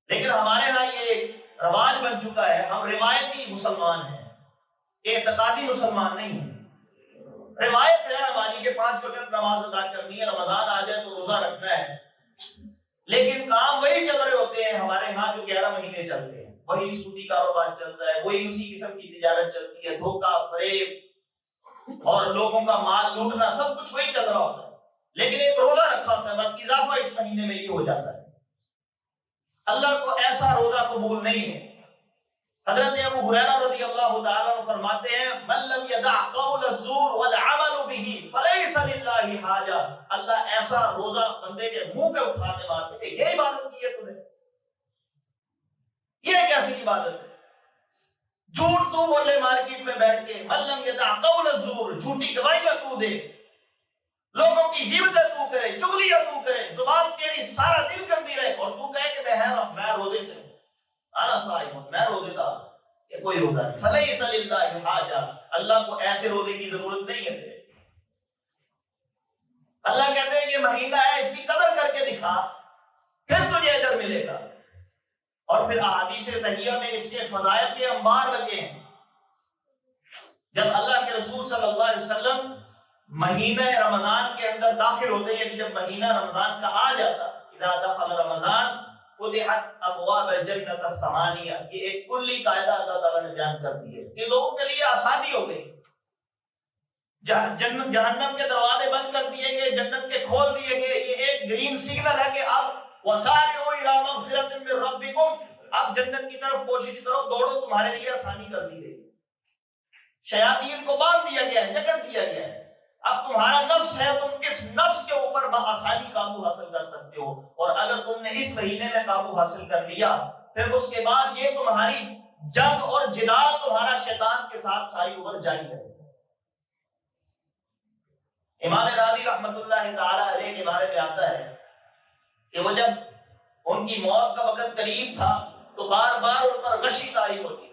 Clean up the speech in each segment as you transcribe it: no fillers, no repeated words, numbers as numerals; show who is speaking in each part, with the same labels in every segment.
Speaker 1: لیکن ہمارے ہاں یہ ایک رواج بن چکا ہے، ہم روایتی مسلمان ہیں، اعتقادی مسلمان نہیں ہیں۔ روایت ہے ہماری کہ 5 وقت نماز ادا کرنی ہے، رمضان آ جائے تو روزہ رکھنا ہے، لیکن کام وہی چل رہے ہوتے ہیں ہمارے ہاں جو 11 مہینے چلتے ہیں، وہی سودی کاروبار چلتا ہے، وہی اسی قسم کی تجارت چلتی ہے، دھوکہ فریب اور لوگوں کا مال لوٹنا، سب کچھ وہی چل رہا ہوتا ہے، لیکن ایک روزہ رکھا ہوتا ہے، بس اضافہ اس مہینے میں یہ ہو جاتا ہے۔ اللہ کو ایسا روزہ قبول نہیں ہے۔ حضرت ابو ہریرہ رضی اللہ تعالیٰ عنہ فرماتے ہیں من لم يدع قول الزور والعمل به فليس لله حاجہ، اللہ ایسا روزہ بندے کے منہ پہ اٹھا کے مارتے ہیں، یہ عبادت کی ہے تم نے، یہ کیسی عبادت ہے؟ جھوٹ تو بولے مارکیٹ میں بیٹھ کے، من لم يدع قول الزور، جھوٹی گواہیاں تو دے، لوگوں کی غیبتیں تو کرے، چغلیاں تو کرے، زبان تیری سارا دن گندی رہے اور تو کہے کہ میں روزے سے ہوں، انا صائم، میں روزے دار، یہ کوئی روزہ نہیں۔ فلیس للہ حاجہ، اللہ کو ایسے روزے کی ضرورت نہیں ہے۔ اللہ کہتے ہیں یہ مہینہ ہے، اس کی قدر کر کے دکھا، پھر تجھے اجر ملے گا۔ اور پھر احادیث صحیحہ میں اس کے فضائل کے انبار لگے ہیں۔ جب اللہ کے رسول صلی اللہ علیہ وسلم مہینہ رمضان کے اندر داخل ہوتے ہیں، جب مہینہ رمضان کا آ جاتا، اذا دخل رمضان فتحت ابواب الجنت الثمانیہ، یہ ایک کلی قاعدہ اللہ تعالیٰ نے بیان کر دی ہے کہ لوگوں کے لیے آسانی ہو گئی، جہنم کے دروازے بند کر دیے گئے، جنت کے کھول دیے گئے، یہ ایک گرین سگنل ہے کہ اب وسارعوا الی مغفرۃ من ربکم، اب جنت کی طرف کوشش کرو، دوڑو، تمہارے لیے آسانی کر دی گئی۔ شیاطین کو باندھ دیا گیا ہے، جکڑ دیا گیا ہے، اب تمہارا نفس ہے، تم اس نفس کے اوپر بآسانی قابو حاصل کر سکتے ہو، اور اگر تم نے اس مہینے میں قابو حاصل کر لیا، پھر اس کے بعد یہ تمہاری جنگ اور جدال تمہارا شیطان کے ساتھ ساری عمر جاری ہے۔ امام راضی رحمت اللہ تعالی علیہ کے بارے میں آتا ہے کہ وہ جب ان کی موت کا وقت قریب تھا تو بار بار ان پر غشی طاری ہوتی ہے،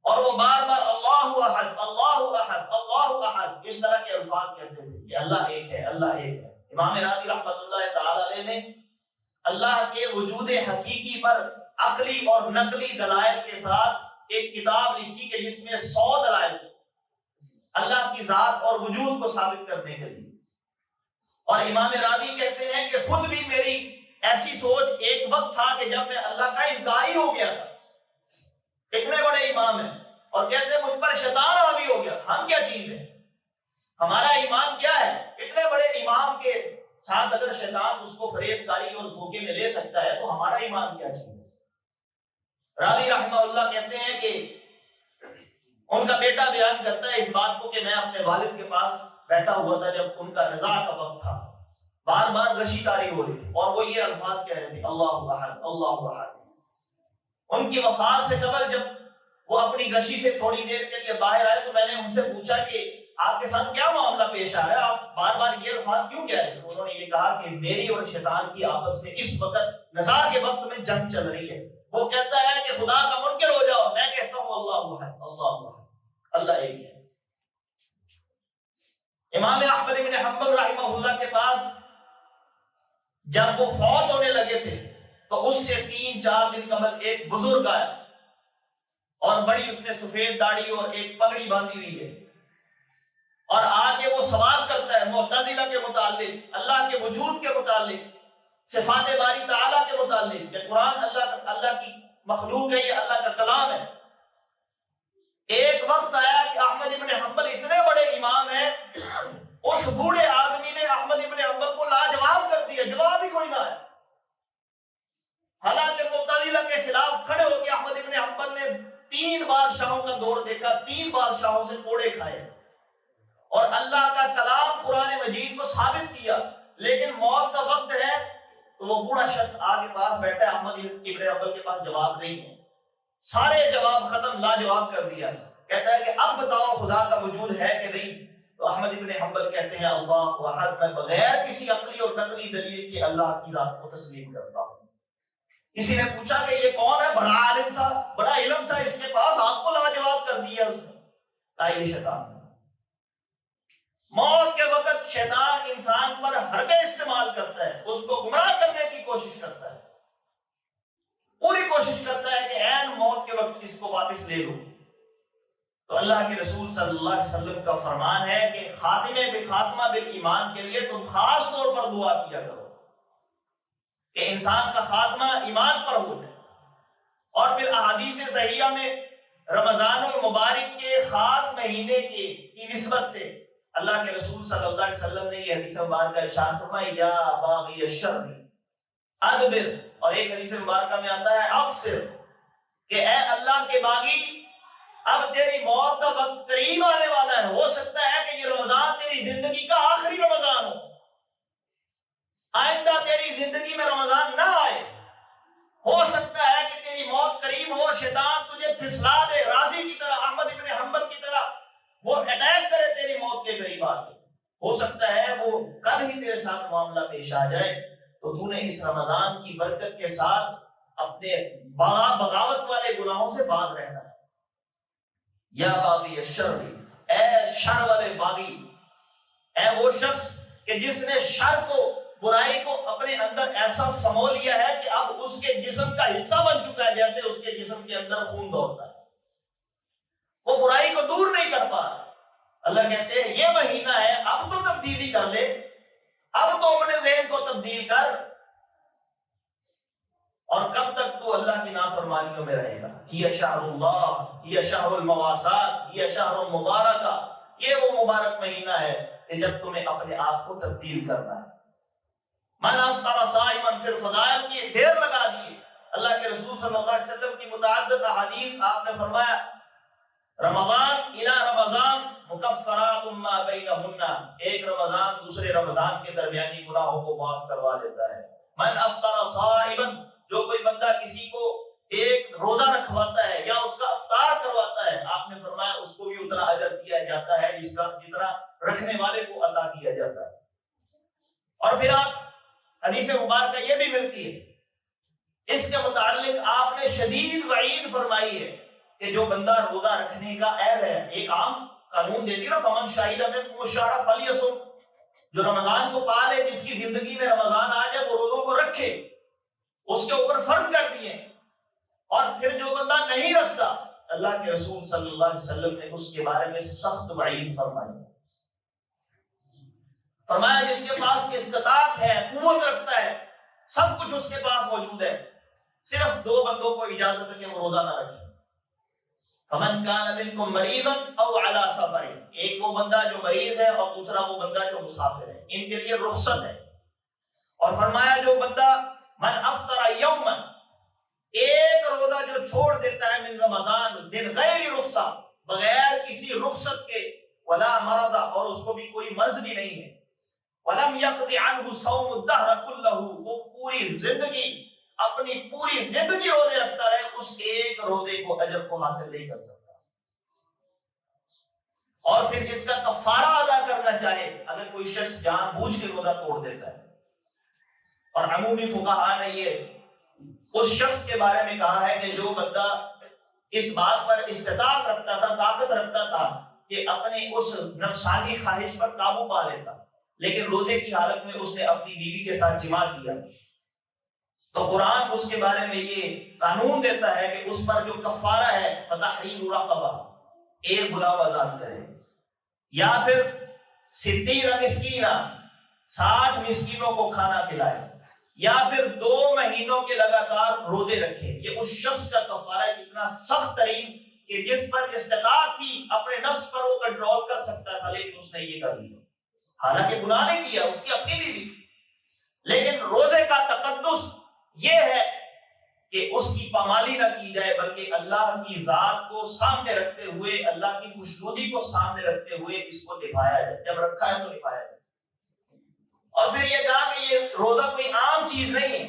Speaker 1: اور وہ بار بار اللہ احد اللہ احد اللہ احد اس طرح کے الفاظ کہتے تھے کہ اللہ ایک ہے، اللہ ایک ہے۔ امام راضی رحمت اللہ تعالی علیہ نے اللہ کے وجود حقیقی پر عقلی اور نقلی دلائل کے ساتھ ایک کتاب لکھی کہ جس میں 100 دلائل اللہ کی ذات اور وجود کو ثابت کرنے کے لیے۔ اور امام راضی کہتے ہیں کہ خود بھی میری ایسی سوچ ایک وقت تھا کہ جب میں اللہ کا انکاری ہو گیا تھا، اتنے بڑے امام ہیں، اور کہتے ہیں مجھ پر شیطان حاوی ہو گیا، ہم کیا چیز ہے، ہمارا ایمان کیا ہے؟ اتنے بڑے امام کے ساتھ اگر شیطان اس کو فریب کاری اور دھوکے میں لے سکتا ہے تو ہمارا ایمان کیا چیز ہے؟ راضی رحمہ اللہ کہتے ہیں کہ ان کا بیٹا بیان کرتا ہے اس بات کو کہ میں اپنے والد کے پاس بیٹھا ہوا تھا جب ان کا رضا کا وقت تھا، بار بار غشی طاری ہو رہی تھی اور وہ یہ الفاظ کہہ رہے تھے اللہ احد اللہ احد۔ ان کی وفات سے قبل جب وہ اپنی غشی سے تھوڑی دیر کے لیے باہر آئے تو میں نے ان سے پوچھا کہ آپ کے ساتھ کیا معاملہ پیش آ رہا ہے، آپ بار بار یہ الفاظ کیوں کہہ رہے ہیں؟ انہوں نے یہ کہا کہ میری اور شیطان کی آپس میں اس وقت نزاع کے وقت میں جنگ چل رہی ہے، وہ کہتا ہے کہ خدا کا منکر ہو جاؤ، میں کہتا ہوں اللہ احد اللہ احد، اللہ ایک ہے۔ امام احمد بن حنبل رحمہ اللہ کے پاس جب وہ فوت ہونے لگے تھے تو اس سے 3-4 دن قبل ایک بزرگ آیا اور بڑی اس نے سفید داڑھی اور ایک پگڑی باندھی ہوئی ہے، اور آ کے وہ سوال کرتا ہے معتزلہ کے متعلق، اللہ کے وجود کے متعلق، صفات باری تعالیٰ کے متعلق کہ قرآن اللہ کی مخلوق ہے، یہ اللہ کا کلام ہے۔ ایک وقت آیا کہ احمد ابن حنبل اتنے بڑے امام ہیں، اس بوڑھے آدمی نے احمد ابن حنبل کو لاجواب کر دیا، جواب ہی کوئی نہ ہے۔ حالانکہ معتزلہ کے خلاف کھڑے ہو کے احمد ابن حنبل نے 3 بادشاہوں کا دور دیکھا، 3 بادشاہوں سے کوڑے کھائے اور اللہ کا کلام قرآن مجید کو ثابت کیا، لیکن موت کا وقت ہے تو وہ بوڑھا شخص آگے پاس بیٹھا ہے، احمد ابن حنبل کے پاس جواب نہیں ہے، سارے جواب ختم، لاجواب کر دیا۔ کہتا ہے کہ اب بتاؤ خدا کا وجود ہے کہ نہیں؟ تو احمد ابن حنبل کہتے ہیں اللہ احد، میں بغیر کسی عقلی اور نقلی دلیل کے اللہ کی ذات کو تسلیم کرتا ہوں۔ کسی نے پوچھا کہ یہ کون ہے؟ بڑا عالم تھا، بڑا علم تھا اس کے پاس، آپ کو لاجواب کر دیا اس نے۔ کہا یہ شیطان ہے۔ موت کے وقت شیطان انسان پر حربے استعمال کرتا ہے، اس کو گمراہ کرنے کی کوشش کرتا ہے۔ کے وقت اس کو واپس لے لو. تو اللہ کے رسول صلی اللہ علیہ وسلم کا فرمان ہے کہ خاتمہ بالایمان کے لیے تم خاص طور پر دعا کیا کرو کہ انسان کا خاتمہ ایمان پر ہو جائے. اور پھر احادیث صحیحہ میں رمضان المبارک کے خاص مہینے کی نسبت سے اللہ کے رسول صلی اللہ علیہ وسلم نے یہ حدیث مبارکہ ارشاد فرمائی یا باغی الشر ادبر، اور ایک حدیث مبارکہ میں آتا ہے ابصر، کہ اے اللہ کے باغی اب تیری موت کا وقت قریب آنے والا ہے. ہو سکتا ہے کہ یہ رمضان تیری زندگی کا آخری رمضان ہو، آئندہ تیری زندگی میں رمضان نہ آئے. ہو سکتا ہے کہ تیری موت قریب ہو، شیطان تجھے پھسلا دے، راضی کی طرح، احمد ابن حنبل کی طرح وہ اٹیک کرے تیری موت کے قریب آ کے. ہو سکتا ہے وہ کل ہی تیرے ساتھ معاملہ پیش آ جائے. تو تو نے اس رمضان کی برکت کے ساتھ اپنے بغاوت والے گناہوں سے باز رہنا ہے. یا باغی الشر، اے شر والے باغی، اے وہ شخص کہ جس نے شر کو، برائی کو اپنے اندر ایسا سمو لیا ہے کہ اب اس کے جسم کا حصہ بن چکا ہے، جیسے اس کے جسم کے اندر خون دوڑتا ہے، وہ برائی کو دور نہیں کر پا رہا. اللہ کہتے ہیں یہ مہینہ ہے، اب تو تبدیلی کر لے، اب تو اپنے ذہن کو تبدیل کر. اور کب تک تو اللہ کی نافرمانیوں میں رہے گا؟ یہ شہر اللہ، یہ شہر المواسات، یہ شہر المبارکہ، یہ وہ مبارک مہینہ ہے کہ جب تمہیں اپنے آپ کو تبدیل کرنا ہے. من افطر صائما، پھر فضائل کی ڈھیر لگا دیے. اللہ کے رسول صلی اللہ علیہ وسلم کی متعدد احادیث، آپ نے فرمایا رمضان الی رمضان مکفرات ما بینہن، ایک رمضان دوسرے رمضان کے درمیانی گناہوں کو معاف کروا دیتا ہے. من افطر صائما، جو کوئی بندہ کسی کو ایک روزہ رکھواتا ہے یا اس کا افطار کرواتا ہے، آپ نے فرمایا اس کو بھی اتنا اجر دیا جاتا ہے جتنا رکھنے والے کو عطا کیا جاتا ہے. اور پھر آپ حدیث مبارکہ یہ بھی ملتی ہے، اس کے متعلق آپ نے شدید وعید فرمائی ہے کہ جو بندہ روزہ رکھنے کا عہد ہے، ایک عام قانون دیتی نا فمن شاہد منکم الشہر فلیصم، جو رمضان کو پا لے، جس کی زندگی میں رمضان آ جائے وہ روزوں کو رکھے، اس کے اوپر فرض کر دیے. اور پھر جو بندہ نہیں رکھتا، اللہ کے رسول صلی اللہ علیہ وسلم نے اس کے بارے میں سخت وعید فرمائی. فرمایا جس کے پاس استطاعت ہے، قوت رکھتا ہے، سب کچھ اس کے پاس موجود ہے، صرف دو بندوں کو اجازت ہے کہ وہ روزہ نہ رکھے. فمن کان منکم مریضا او علی سفر، ایک وہ بندہ جو مریض ہے اور دوسرا وہ بندہ جو مسافر ہے، ان کے لیے رخصت ہے. اور فرمایا جو بندہ من افطر یوما، ایک روزہ جو چھوڑ دیتا ہے من رمضان من غیر رخصہ، بغیر کسی رخصت کے، ولا مرض، اور اس کو بھی کوئی مرض بھی نہیں ہے، ولم يقض عنه صوم الدهر كله، وہ پوری زندگی، اپنی پوری زندگی روزے رکھتا رہے، اس ایک روزے کو اجر کو حاصل نہیں کر سکتا. اور پھر اس کا کفارہ ادا کرنا چاہے اگر کوئی شخص جان بوجھ کے روزہ توڑ دیتا ہے. اور عمومی فقہاء نے یہ اس شخص کے بارے میں کہا ہے کہ جو بندہ اس بات پر استطاعت رکھتا تھا، طاقت رکھتا تھا کہ اپنے اس نفسانی خواہش پر قابو پا لیتا، لیکن روزے کی حالت میں اس نے اپنی بیوی کے ساتھ جماع کیا، تو قرآن اس کے بارے میں یہ قانون دیتا ہے کہ اس پر جو کفارہ ہے فتحریر رقبہ، ایک غلام آزاد کرے، یا پھر 60 مسکینہ، 60 مسکینوں کو کھانا کھلائے، یا پھر 2 مہینوں کے لگاتار روزے رکھے. یہ اس شخص کا کفارہ ہے اتنا سخت ترین کہ جس پر استطاعت تھی اپنے نفس پر وہ کنٹرول کر سکتا تھا، لیکن اس نے یہ کر لیا. حالانکہ گناہ نہیں کیا، اس کی اپنی بیوی تھی، لیکن روزے کا تقدس یہ ہے کہ اس کی پامالی نہ کی جائے، بلکہ اللہ کی ذات کو سامنے رکھتے ہوئے، اللہ کی خوشنودی کو سامنے رکھتے ہوئے اس کو نبھایا جائے. جب رکھا ہے تو نبھایا جائے. اور پھر یہ کہا کہ یہ روزہ کوئی عام چیز نہیں ہے،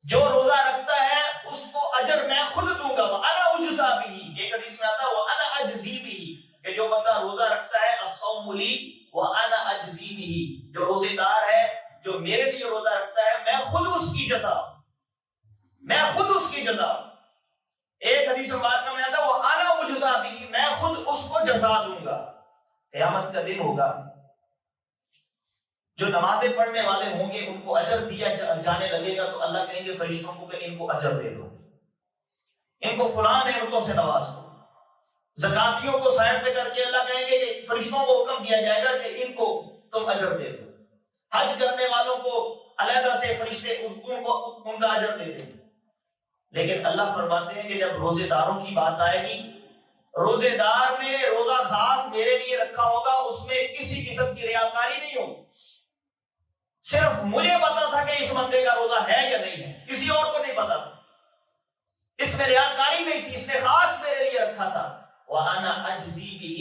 Speaker 1: جو روزہ رکھتا ہے اس کو اجر میں خود دوں گا، وَأَنَا أُجْزَى بِهِ. ایک حدیث میں آتا ہے وَأَنَا أَجْزِي بِهِ، کہ جو بندہ روزہ رکھتا ہے الصوم لی وَأَنَا أَجْزِي بِهِ، جو روزے دار ہے، جو میرے لیے روزہ رکھتا ہے، میں خود اس کی جزا، میں خود اس کی جزا. ایک حدیث مبارکہ میں آتا ہے وَأَنَا أُجْزَى بِهِ، میں خود اس کو جزا دوں گا. قیامت کا دن ہوگا، جو نمازیں پڑھنے والے ہوں گے ان کو اجر دیا جانے لگے گا، تو اللہ کہیں گے فرشتوں کو کہ ان کو اجر دے دو. ان کو فلاں نعمتوں سے نواز دو. زکاتیوں کو سائن پہ کر کے اللہ کہیں گے کہ فرشتوں کو حکم دیا جائے گا کہ ان کو تم اجر دے دو. حج کرنے والوں کو علیحدہ سے فرشتے ان کا اجر دے دیں. لیکن اللہ فرماتے ہیں کہ جب روزے داروں کی بات آئے گی، روزے دار نے روزہ خاص میرے لیے رکھا ہوگا، اس میں کسی قسم کی ریاکاری نہیں ہوگی. صرف مجھے پتا تھا کہ اس بندے کا روزہ ہے یا نہیں ہے، کسی اور کو نہیں پتا تھا. اس میں ریاکاری نہیں تھی، اس نے خاص میرے لیے رکھا تھا. وَأَنَا أَجْزِي بِهِ،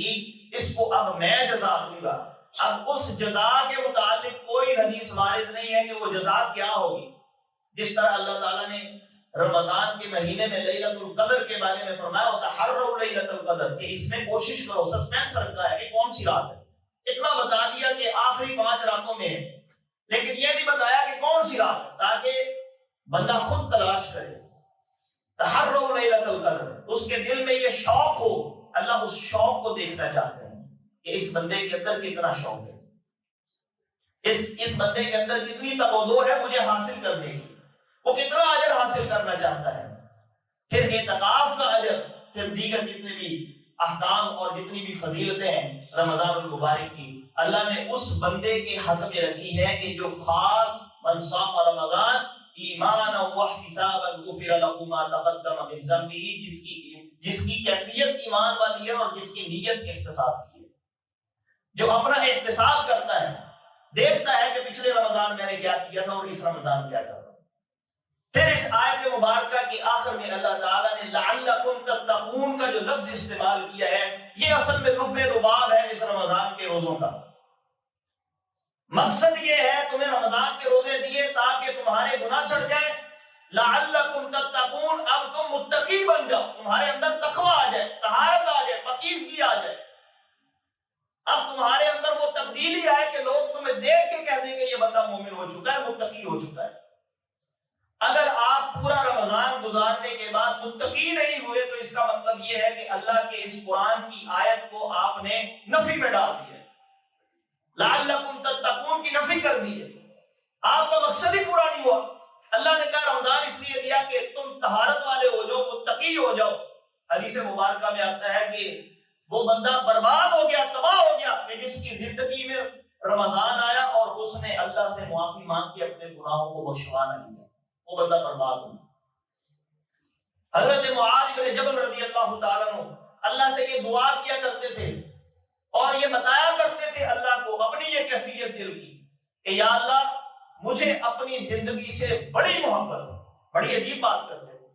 Speaker 1: اس کو اب میں جزا دوں گا. اب اس جزا کے متعلق کوئی حدیث وارد نہیں ہے کہ وہ جزا کیا ہوگی. جس طرح اللہ تعالیٰ نے رمضان کے مہینے میں لیلۃ القدر کے بارے میں فرمایا ہوتا ہے، تحروا لیلۃ القدر، کہ اس میں کوشش کرو. سسپینس رکھا ہے کہ کون سی رات ہے. اتنا بتا دیا کہ آخری 5 راتوں میں ہے، لیکن یہ نہیں بتایا کہ کون سی رات ہے، تاکہ بندہ خود تلاش کرے. تحروا لیلۃ القدر، اس کے دل میں یہ شوق ہو. اللہ اس شوق کو دیکھنا چاہتے ہیں کہ اس بندے کے اندر کتنا شوق ہے، اس بندے کے اندر کتنی تمدو ہے مجھے حاصل کرنے کی، وہ کتنا اجر حاصل کرنا چاہتا ہے. پھر اعتکاف کا اجر، پھر دیگر جتنے بھی احکام اور جتنی بھی فضیلتیں ہیں رمضان المبارک کی، اللہ نے اس بندے کے حق میں رکھی ہے کہ جو خاص من صام رمضان ایمانا واحتسابا غفر له ما تقدم من ذنبه، جس کی کیفیت ایمان والی ہے اور جس کی نیت احتساب کی ہے. جو اپنا احتساب کرتا ہے، دیکھتا ہے کہ پچھلے رمضان میں نے کیا کیا تھا اور اس رمضان کیا کرتا. پھر اس آیت مبارکہ کی آخر میں اللہ تعالیٰ نے لعلکم تتقون کا جو لفظ استعمال کیا ہے، یہ اصل میں لب لباب ہے اس رمضان کے روزوں کا. مقصد یہ ہے تمہیں رمضان کے روزے دیے تاکہ تمہارے گناہ چھٹ جائیں. لعلکم تتقون، اب تم متقی بن جاؤ، تمہارے اندر تقوی آ جائے، طہارت آ جائے، پاکیزگی آ جائے. اب تمہارے اندر وہ تبدیلی آئے کہ لوگ تمہیں دیکھ کے کہہ دیں گے یہ بندہ مومن ہو چکا ہے، متقی ہو چکا ہے. اگر آپ پورا رمضان گزارنے کے بعد متقی نہیں ہوئے تو اس کا مطلب یہ ہے کہ اللہ کے اس قرآن کی آیت کو آپ نے نفی میں ڈال دیا. لعلکم تتقون کی نفی کر دی ہے، آپ کا مقصد ہی پورا نہیں ہوا. اللہ نے کہا رمضان اس لیے دیا کہ تم طہارت والے ہو جاؤ، متقی ہو جاؤ. حدیث مبارکہ میں آتا ہے کہ وہ بندہ برباد ہو گیا، تباہ ہو گیا کہ جس کی زندگی میں رمضان آیا اور اس نے اللہ سے معافی مانگ کے اپنے گناہوں کو بخشوا نہ لیا، وہ بندہ برباد ہو. حضرت معاذ بن جبل رضی اللہ تعالیٰ عنہ اللہ سے یہ دعا کیا کرتے تھے اور یہ بتایا کرتے تھے اللہ کو اپنی یہ کیفیت دل کی کہ یا اللہ مجھے اپنی زندگی سے بڑی محبت ہے. بڑی عجیب بات کرتے تھے.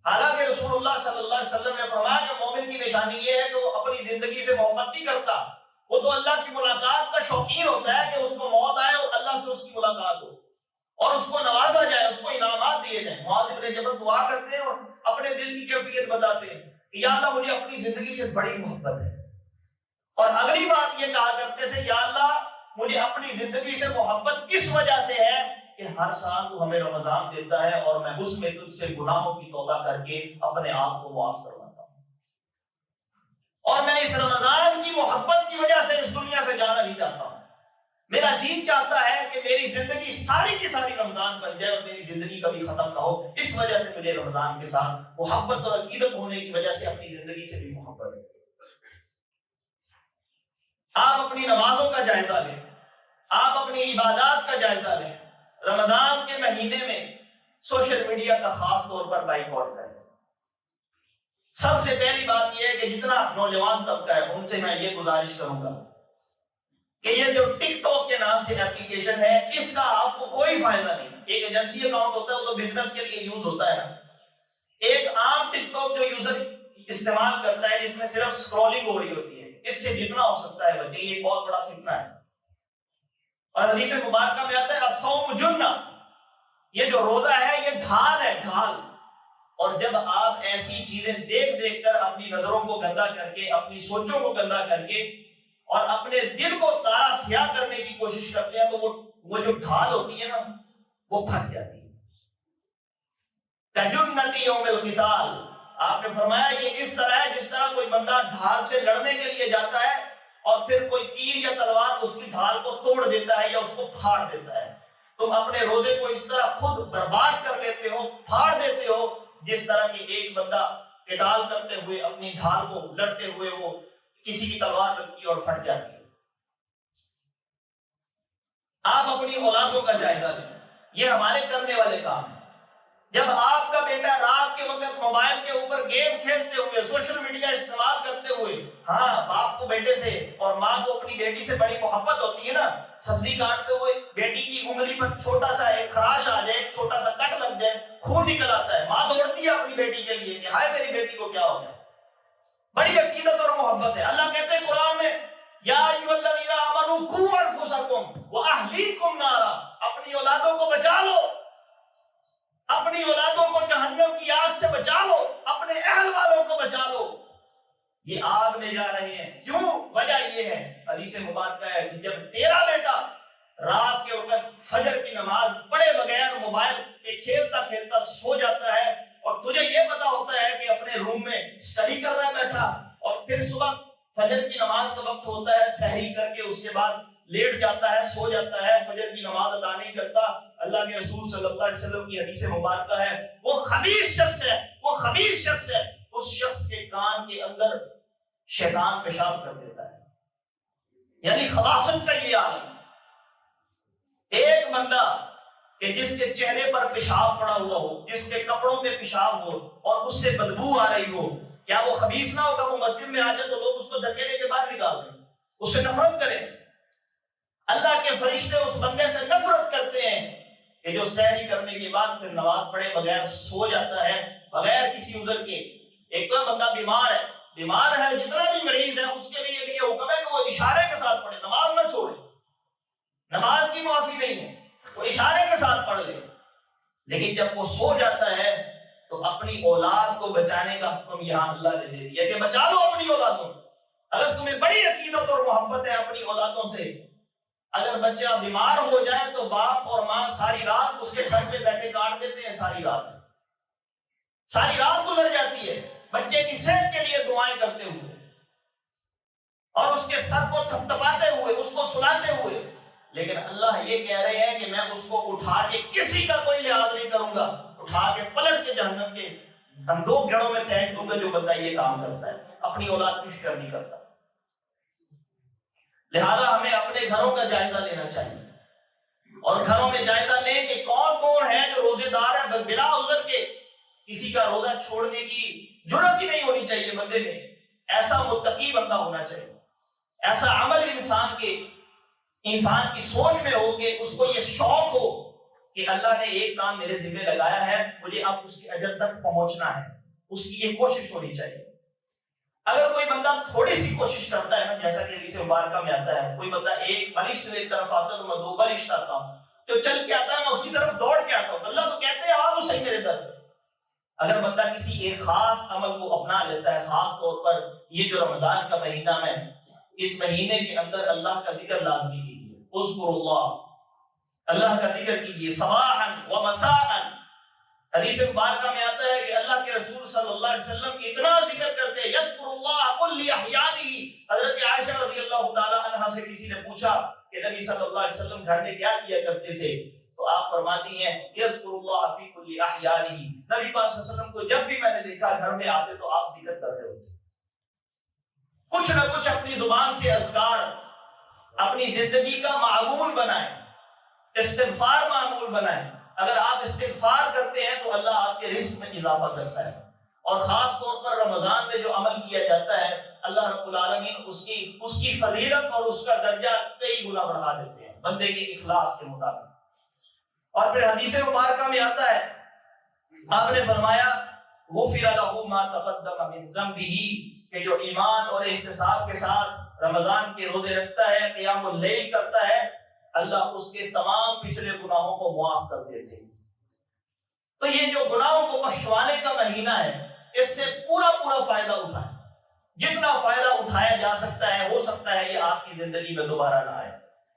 Speaker 1: حالانکہ رسول اللہ صلی اللہ علیہ وسلم نے فرمایا کہ مومن کی نشانی یہ ہے کہ وہ اپنی زندگی سے محبت نہیں کرتا، وہ تو اللہ کی ملاقات کا شوقین ہوتا ہے کہ اس کو موت آئے اور اللہ سے اس کی ملاقات ہو اور اس کو نوازا جائے، اس کو انعامات دیے جائیں. معاذ بن جبل دعا کرتے ہیں اور اپنے دل کی کیفیت بتاتے ہیں کہ یا اللہ مجھے اپنی زندگی سے بڑی محبت ہے. اور اگلی بات یہ کہا کرتے تھے یا اللہ مجھے اپنی زندگی سے محبت اس وجہ سے ہے کہ ہر سال تو ہمیں رمضان دیتا ہے اور میں اس میں تجھ سے گناہوں کی توبہ کر کے اپنے آپ کو معاف کرواتا ہوں، اور میں اس رمضان کی محبت کی وجہ سے اس دنیا سے جانا نہیں چاہتا ہوں. میرا جی چاہتا ہے کہ میری زندگی ساری کی ساری رمضان بن جائے اور میری زندگی کبھی ختم نہ ہو. اس وجہ سے مجھے رمضان کے ساتھ محبت اور عقیدت ہونے کی وجہ سے اپنی زندگی سے بھی محبت ہے. آپ اپنی نمازوں کا جائزہ لیں، آپ اپنی عبادات کا جائزہ لیں. رمضان کے مہینے میں سوشل میڈیا کا خاص طور پر بائیکاٹ کریں. سب سے پہلی بات یہ ہے کہ جتنا نوجوان طبقہ ہے ان سے میں یہ گزارش کروں گا کہ یہ جو ٹک ٹاک کے نام سے اپلیکیشن ہے اس کا آپ کو کوئی فائدہ نہیں. ایک ایجنسی اکاؤنٹ ہوتا ہے وہ تو بزنس کے لیے یوز ہوتا ہے نا. ایک عام ٹک ٹاک جو یوزر استعمال کرتا ہے جس میں صرف سکرولنگ ہو رہی ہوتی ہے، اس سے جتنا ہو سکتا ہے بچے. یہ بہت بڑا فتنہ ہے. اور حدیث مبارکہ میں آتا ہے الصوم جنہ، یہ جو روزہ ہے یہ ڈھال ہے، ڈھال. اور جب آپ ایسی چیزیں دیکھ دیکھ کر اپنی نظروں کو گندا کر کے، اپنی سوچوں کو گندا کر کے اور اپنے دل کو تارا سیاہ کرنے کی کوشش کرتے ہیں تو وہ جو ڈھال ہوتی ہے نا وہ پھٹ جاتی ہے. کجنتی یوم القتال، آپ نے فرمایا یہ اس طرح ہے جس طرح کوئی بندہ ڈھال سے لڑنے کے لیے جاتا ہے اور پھر کوئی تیر یا تلوار اس کی ڈھال کو توڑ دیتا ہے یا اس کو پھاڑ دیتا ہے. تم اپنے روزے کو اس طرح خود برباد کر لیتے ہو، پھاڑ دیتے ہو، جس طرح کہ ایک بندہ قتال کرتے ہوئے اپنی ڈھال کو لڑتے ہوئے وہ کسی کی تلوار لگتی ہے اور پھٹ جاتی ہے۔ آپ اپنی اولادوں کا جائزہ لیں، یہ ہمارے کرنے والے کام ہیں۔ جب آپ کا بیٹا رات کے وقت موبائل کے اوپر گیم کھیلتے ہوئے، سوشل میڈیا استعمال کرتے ہوئے، ہاں باپ کو بیٹے سے اور ماں کو اپنی بیٹی سے بڑی محبت ہوتی ہے نا، سبزی کاٹتے ہوئے بیٹی کی انگلی پر چھوٹا سا ایک خراش آ جائے، چھوٹا سا کٹ لگ جائے، خون نکل آتا ہے، ماں دوڑتی ہے اپنی بیٹی کے لیے کہ ہائے میری بیٹی کو کیا ہو گیا۔ بڑی عقیدت اور محبت ہے۔ اللہ کہتے ہیں قرآن میں، یا ایھا الذین آمنوا قوا انفسکم واہلیکم نارا، اپنی اولادوں کو بچا لو، اپنی اولادوں کو جہنم کی آگ سے بچا لو، اپنے اہل والوں کو بچا لو، یہ آگ میں جا رہے ہیں۔ کیوں؟ وجہ یہ ہے، حدیث مبارکہ ہے کہ جب تیرا بیٹا رات کے وقت فجر کی نماز پڑھے بغیر موبائل پہ کھیلتا کھیلتا سو جاتا ہے، اور تجھے یہ پتا ہوتا ہے کہ اپنے روم میں اسٹڈی کر رہا ہے بیٹھا، اور پھر صبح فجر کی نماز کا وقت ہوتا ہے، سحری کر کے اس کے بعد لیٹ جاتا ہے، سو جاتا ہے، فجر کی نماز ادا نہیں کرتا، اللہ کے رسول صلی اللہ علیہ وسلم کی حدیث مبارکہ ہے وہ خبیث شخص ہے، وہ خبیث شخص ہے، اس شخص کے کان کے اندر شیطان پیشاب کر دیتا ہے۔ یعنی خباثت کا یہ عالم۔ ایک بندہ کہ جس کے چہرے پر پیشاب پڑا ہوا ہو، جس کے کپڑوں پہ پیشاب ہو اور اس سے بدبو آ رہی ہو، کیا وہ خبیث نہ ہوگا؟ وہ مسجد میں آ جائے تو لوگ اس کو دھکیلے کے باہر نکال دیں، اس سے نفرت کریں۔ اللہ کے فرشتے اس بندے سے نفرت کرتے ہیں کہ جو سحری کرنے کے بعد پھر نماز پڑھے بغیر سو جاتا ہے، بغیر کسی عذر کے۔ ایک تو بندہ بیمار ہے، جتنا بھی مریض ہے اس کے لیے یہ حکم ہے کہ وہ اشارے کے ساتھ پڑھے، نماز نہ چھوڑے، نماز کی معافی نہیں ہے، وہ اشارے کے ساتھ پڑھ لے۔ لیکن جب وہ سو جاتا ہے تو اپنی اولاد کو بچانے کا حکم یہاں اللہ نے دے دیا کہ بچا لو اپنی اولادوں۔ اگر تمہیں بڑی عقیدت اور محبت ہے اپنی اولادوں سے، اگر بچہ بیمار ہو جائے تو باپ اور ماں ساری رات اس کے سر پہ بیٹھے کاٹ دیتے ہیں، ساری رات گزر جاتی ہے بچے کی صحت کے لیے دعائیں کرتے ہوئے اور اس کے سر کو تھپتھپاتے ہوئے، اس کو سلاتے ہوئے۔ لیکن اللہ یہ کہہ رہے ہیں کہ میں اس کو اٹھا کے کسی کا کوئی لحاظ نہیں کروں گا، اٹھا کے پلٹ کے جہنم کے دو گھڑوں میں پھینک دوں گا جو بندہ یہ کام کرتا ہے، اپنی اولاد کی فکر نہیں کرتا۔ لہذا ہمیں اپنے گھروں کا جائزہ لینا چاہیے، اور گھروں میں جائزہ لیں کہ کون کون ہے جو روزے دار ہے، بلا عذر کے کسی کا روزہ چھوڑنے کی جرات ہی نہیں ہونی چاہیے بندے میں۔ ایسا متقی بندہ ہونا چاہیے، ایسا عمل انسان کی سوچ میں ہو کہ اس کو یہ شوق ہو کہ اللہ نے ایک کام میرے ذمہ لگایا ہے، مجھے اب اس کے اجر تک پہنچنا ہے، اس کی یہ کوشش ہونی چاہیے۔ اگر کوئی بندہ تھوڑی سی کوشش کرتا ہے نا، جیسا کہ حدیث مبارکہ میں آتا ہے، کوئی بندہ ایک بالشت میری طرف آتا ہے تو میں 2 بالشت آتا ہوں، جو چل کے آتا ہے میں اس کی طرف دوڑ کے آتا ہوں، اللہ تو کہتے ہیں آ تو صحیح میرے طرف۔ اگر بندہ کسی ایک خاص عمل کو اپنا لیتا ہے، خاص طور پر یہ جو رمضان کا مہینہ ہے، اس مہینے کے اندر اللہ کا ذکر لازمی کیجیے، اذکر اللہ کا ذکر کیجیے صباحا و مساء۔ حدیث مبارکہ میں آتا ہے کہ اللہ کے رسول صلی اللہ علیہ وسلم اتنا ذکر کرتے ہیں، یذکر اللہ کل احیانہ۔ حضرت عائشہ رضی اللہ تعالی عنہا سے کسی نے پوچھا کہ نبی صلی اللہ علیہ وسلم گھر میں کیا کیا کرتے تھے، تو آپ فرماتی ہیں یذکر اللہ فی کل احیانہ۔ نبی پاک صلی اللہ علیہ وسلم کو جب بھی میں نے دیکھا گھر میں آتے تو آپ ذکر کرتے ہوتے، کچھ نہ کچھ اپنی زبان سے اذکار اپنی زندگی کا معمول بنائیں، استغفار معمول بنائیں۔ اگر آپ استغفار کرتے ہیں تو اللہ آپ کے رزق میں اضافہ کرتا ہے، اور خاص طور پر رمضان میں جو عمل کیا جاتا ہے اللہ رب العالمین اس کی فضیلت اور اس کا درجہ کئی گنا بڑھا دیتے ہیں بندے کے اخلاص کے مطابق۔ اور پھر حدیث مبارکہ میں آتا ہے، آپ نے فرمایا غفر له ما تقدم من ذنبه، کہ جو ایمان اور احتساب کے ساتھ رمضان کے روزے رکھتا ہے، قیام اللیل کرتا ہے، اللہ اس کے تمام پچھلے گناہوں کو معاف کر دیتے ہیں۔ تو یہ جو گناہوں کو بخشوانے کا مہینہ ہے، اس سے پورا فائدہ اٹھائیں، جتنا فائدہ اٹھایا جا سکتا ہے، ہو سکتا ہے یہ آپ کی زندگی میں دوبارہ نہ آئے۔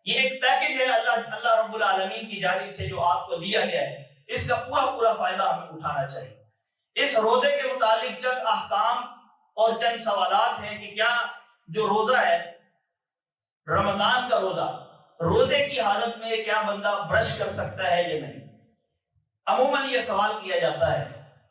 Speaker 1: یہ ایک پیکج ہے اللہ رب العالمین کی جانب سے جو آپ کو دیا گیا ہے، اس کا پورا فائدہ ہمیں اٹھانا چاہیے۔ اس روزے کے متعلق چند احکام اور چند سوالات ہیں کہ کیا جو روزہ ہے، رمضان کا روزے کی حالت میں کیا بندہ برش کر سکتا ہے یا نہیں؟ عموماً یہ سوال کیا جاتا ہے،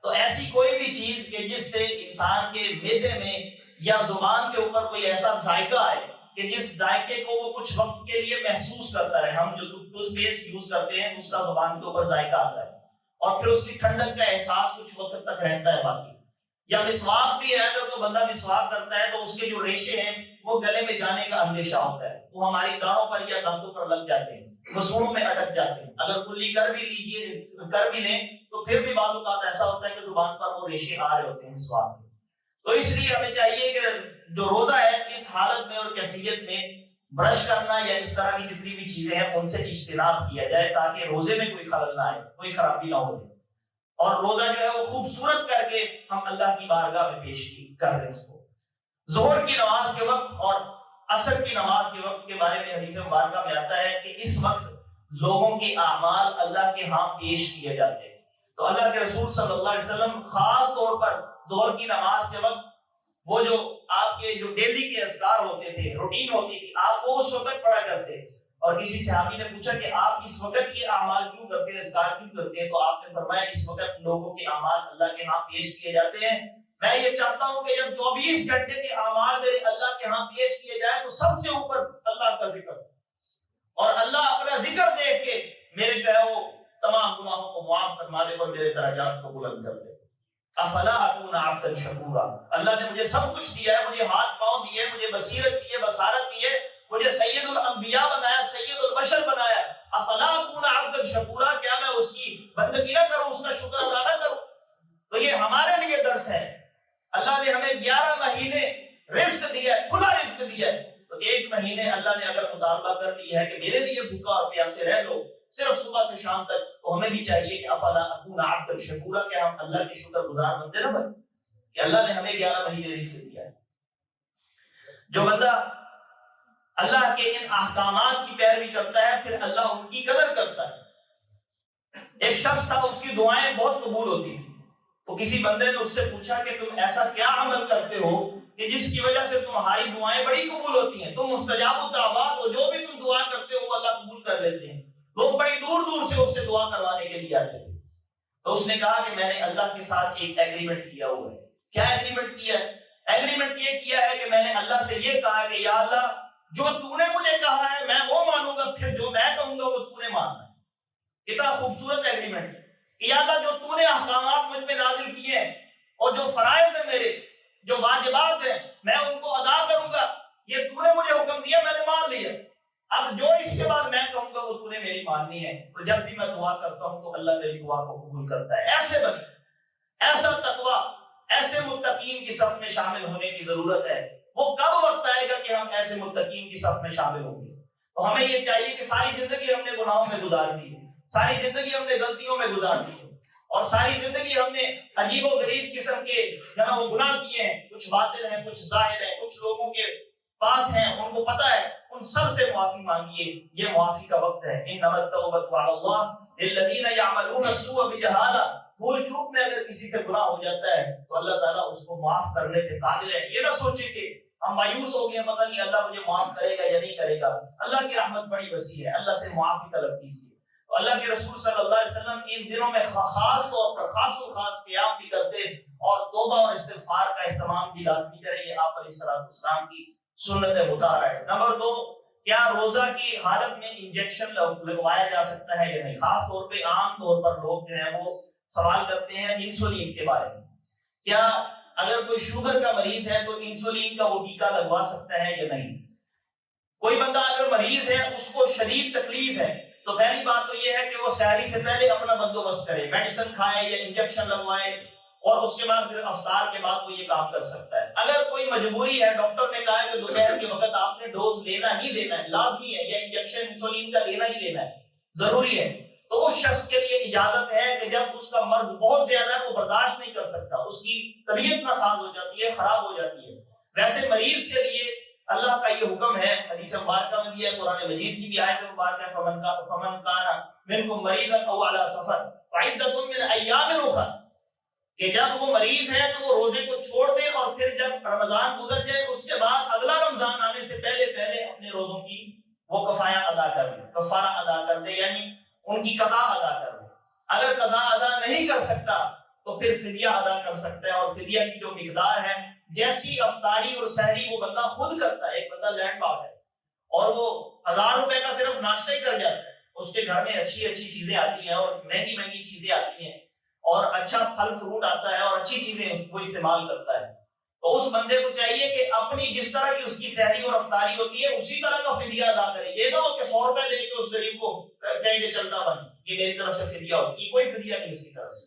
Speaker 1: تو ایسی کوئی بھی چیز کہ جس سے انسان کے معدے میں یا زبان کے اوپر کوئی ایسا ذائقہ آئے کہ جس ذائقے کو وہ کچھ وقت کے لیے محسوس کرتا رہے. ہم جو ٹوتھ پیسٹ یوز کرتے ہیں اس کا زبان کے اوپر ذائقہ آتا ہے اور پھر اس کی ٹھنڈک کا احساس کچھ وقت تک رہتا ہے باقی. یا مسواک بھی ہے, اگر تو بندہ مسواک کرتا ہے تو اس کے جو ریشے ہیں وہ گلے میں جانے کا اندیشہ ہوتا ہے, وہ ہماری داڑھوں پر یا دانتوں پر لگ جاتے ہیں, مسوڑوں میں اٹک جاتے ہیں. اگر کلی کر بھی لیں تو پھر بھی بعض اوقات ایسا ہوتا ہے کہ زبان پر وہ ریشے آ رہے ہوتے ہیں مسواک کے. تو اس لیے ہمیں چاہیے کہ جو روزہ ہے اس حالت میں اور کیفیت میں برش کرنا یا اس طرح کی جتنی بھی چیزیں ہیں ان سے اجتناب کیا جائے تاکہ روزے میں کوئی خلل نہ آئے, کوئی خرابی نہ ہو جائے. اور روزہ جو ہے وہ خوبصورت کر کے ہم اللہ کی بارگاہ میں پیش کر رہے ہیں اس کو. ظہر کی نماز کے وقت اور عصر کی نماز کے وقت کے بارے میں حدیث مبارکہ میں آتا ہے کہ اس وقت لوگوں کے اعمال اللہ کے ہاں پیش کیے جاتے ہیں. تو اللہ کے رسول صلی اللہ علیہ وسلم خاص طور پر ظہر کی نماز کے وقت وہ جو آپ کے جو ڈیلی کے اذکار ہوتے تھے, روٹین ہوتی تھی, آپ وہ اس وقت پڑھا کرتے. اور کسی صحابی نے پوچھا کہ آپ اس وقت یہ اعمال کیوں کرتے ہیں, اذکار کیوں کرتے ہیں؟ تو آپ نے فرمایا اس وقت لوگوں کے اعمال اللہ کے ہاں پیش کیے جاتے ہیں. میں یہ چاہتا ہوں کہ جب 24 گھنٹے کے اعمال میرے اللہ کے ہاں پیش کیے جائیں تو سب سے اوپر اللہ کا ذکر, اور اللہ اپنا ذکر دیکھ کے میرے جو ہے وہ تمام گناہوں کو معاف فرما دے اور میرے درجات کو بلند کر دے. افلا اکون عبدا شکورا, اللہ نے مجھے سب کچھ دیا ہے, مجھے ہاتھ پاؤں دیے, مجھے بصیرت دی ہے, بصارت دی ہے, مجھے سید الانبیاء بنایا, سید البشر بنایا. افلا اکون عبدا شکورا, کیا میں اس کی بندگی نہ کروں, اس کا شکر ادا نہ کروں؟ تو یہ ہمارے لیے درس ہے. اللہ نے ہمیں 11 مہینے رزق دیا ہے, کھلا رزق دیا ہے. تو ایک مہینے اللہ نے اگر مطالبہ کر لیا ہے کہ میرے لیے بھوکا اور پیاسے رہ لو صرف صبح سے شام تک, تو ہمیں بھی چاہیے کہ افلا اکون عبدا شکورا, کہ ہم اللہ کے شکر گزار بنتے نہ بنے کہ اللہ نے ہمیں 11 مہینے رزق دیا ہے. جو بندہ اللہ کے ان احکامات کی پیروی کرتا ہے پھر اللہ ان کی قدر کرتا ہے. ایک شخص تھا, اس کی دعائیں بہت قبول ہوتی تھی. تو کسی بندے نے اس سے پوچھا کہ تم ایسا کیا عمل کرتے ہو کہ جس کی وجہ سے تمہاری دعائیں بڑی قبول ہوتی ہیں, تم مستجاب الدعوات ہو, جو بھی تم دعا کرتے ہو اللہ قبول کر لیتے ہیں. لوگ بڑی دور دور سے اس سے دعا کروانے کے لیے آتے تھے. تو اس نے کہا کہ میں نے اللہ کے ساتھ ایک ایگریمنٹ کیا ہوا ہے. کیا ایگریمنٹ کیا ہے؟ ایگریمنٹ یہ کیا ہے کہ میں نے اللہ سے یہ کہا کہ یا اللہ جو تو نے مجھے کہا ہے میں وہ مانوں گا, پھر جو میں کہوں گا وہ تو نے ماننا ہے. کتنا خوبصورت ایگریمنٹ کہ یا اللہ جو تو نے احکامات مجھ پہ نازل کیے ہیں اور جو فرائض ہیں میرے, جو واجبات ہیں, میں ان کو ادا کروں گا. یہ تو نے مجھے حکم دیا, میں نے مان لیا. اب جو اس کے بعد میں کہوں گا وہ تو نے میری ماننی ہے. تو جب بھی میں دعا کرتا ہوں تو اللہ میری دعا کو قبول کرتا ہے. ایسے بنے, ایسا تقویٰ, ایسے متقین کی صف میں شامل ہونے کی ضرورت ہے. وہ کب وقت آئے گا کہ ہم ایسے متقین کی صف میں شامل ہوں گے؟ تو ہمیں یہ چاہیے کہ ساری زندگی ہم نے گناہوں میں گزار دی ہے, ساری زندگی ہم نے غلطیوں میں گزار دی ہے, اور ساری زندگی ہم نے عجیب و غریب قسم کے وہ گناہ کیے ہیں. کچھ باطل ہیں, کچھ ظاہر ہیں, کچھ لوگوں کے پاس ہیں, ان کو پتہ ہے. ان سب سے معافی مانگیے, یہ معافی کا وقت ہے. انما التوبۃ علی اللہ للذین یعملون السوء بجہالہ. بھول چوک میں اگر کسی سے گناہ ہو جاتا ہے تو اللہ تعالیٰ اس کو معاف کرنے پہ قادر ہے. یہ نہ سوچیں کہ ہم مایوس ہو گئے, پتہ نہیں اللہ مجھے معاف کرے گا یا نہیں کرے گا. اللہ کی رحمت بڑی وسیع ہے, اللہ سے معافی طلب کیجیے. تو اللہ کے رسول صلی اللہ علیہ وسلم ان دنوں میں خاص طور پر خاص و خاص قیام بھی کرتے اور توبہ اور استغفار کا اہتمام بھی لازمی کریں. یہ آپ علیہ السلام کی سنت مطہرہ ہے. نمبر 2, کیا روزہ کی حالت میں انجیکشن لگوایا جا سکتا ہے یا نہیں؟ خاص طور پہ عام طور پر لوگ جو ہیں وہ سوال کرتے ہیں انسولین کے بارے میں. کیا اگر کوئی شوگر کا مریض ہے تو انسولین کا وہ ٹیکا لگوا سکتا ہے یا نہیں؟ کوئی بندہ اگر مریض ہے, اس کو شدید تکلیف ہے, تو پہلی بات تو یہ ہے کہ وہ سحری سے پہلے اپنا بندوبست کرے, میڈیسن کھائے یا انجیکشن لگوائے, اور اس کے بعد پھر افطار کے بعد وہ یہ کام کر سکتا ہے. اگر کوئی مجبوری ہے, ڈاکٹر نے کہا ہے کہ دوپہر کے وقت آپ نے ڈوز لینا ہی لینا ہے, لازمی ہے, یا انجیکشن انسولین کا لینا ہی لینا ہے, ضروری ہے, تو اس شخص کے لیے اجازت ہے کہ جب اس کا مرض بہت زیادہ ہے, وہ برداشت نہیں کر سکتا, اس کی طبیعت ناساز ہو جاتی ہے, خراب ہو جاتی ہے, ویسے مریض کے لیے اللہ کا یہ حکم ہے, حدیث مبارکہ میں بھی ہے, قرآن مجید کی بھی آیت مبارکہ ہے, فمن کان منکم مریضا او علی سفر فعدۃ من ایام اخر, کہ جب وہ مریض ہے تو وہ روزے کو چھوڑ دے اور پھر جب رمضان گزر جائے اس کے بعد اگلا رمضان آنے سے پہلے اپنے روزوں کی وہ کفایہ ادا کر دے, کفارہ ادا کر دے, یعنی ان کی قضا ادا کر دے. اگر قضا ادا نہیں کر سکتا تو پھر فدیہ ادا کر سکتا ہے. اور فدیہ کی جو مقدار ہے، جیسی افطاری اور سحری وہ بندہ خود کرتا ہے. ایک بندہ لینڈ لارڈ ہے اور وہ 1000 روپے کا صرف ناشتہ ہی کر جاتا ہے، اس کے گھر میں اچھی اچھی چیزیں آتی ہیں اور مہنگی مہنگی چیزیں آتی ہیں اور اچھا پھل فروٹ آتا ہے اور اچھی چیزیں وہ استعمال کرتا ہے، تو اس بندے کو چاہیے کہ اپنی جس طرح کی اس کی سحری اور افطاری ہوتی ہے اسی طرح کا فدیہ ادا کرے. یہ نہ ہو کہ 100 روپے دے کے اس غریب کو کہیں کہ چلتا بن، یہ میری طرف سے فدیہ ہوتی ہے. کوئی فدیہ نہیں اس کی طرف سے.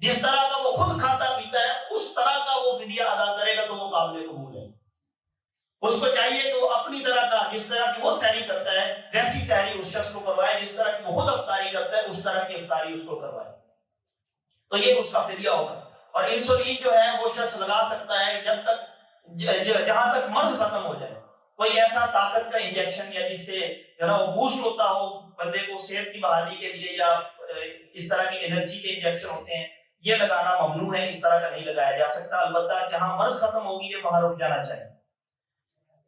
Speaker 1: جس طرح کا وہ خود کھاتا پیتا ہے اس طرح کا وہ فدیہ ادا کرے گا تو وہ قابل قبول ہے. اس کو چاہیے کہ وہ اپنی طرح کا، جس طرح کی وہ سحری کرتا ہے ویسی سحری اس شخص کو کروائے، جس طرح کی وہ خود افطاری کرتا ہے اس طرح کی افطاری اس کو کروائے. تو یہ اس کا فدیہ ہوگا. اور انسولین جو ہے وہ شخص لگا سکتا ہے جب تک جہاں تک مرض ختم ہو جائے. کوئی ایسا طاقت کا انجیکشن یا جس سے وہ بوسٹ ہوتا ہو بندے کو صحت کی بحالی کے لیے، یا اس طرح کی انرجی کے انجیکشن ہوتے ہیں، یہ لگانا ممنوع ہے. اس طرح کا نہیں لگایا جا سکتا. البتہ جہاں مرض ختم ہوگی یہ وہاں رک جانا چاہیے.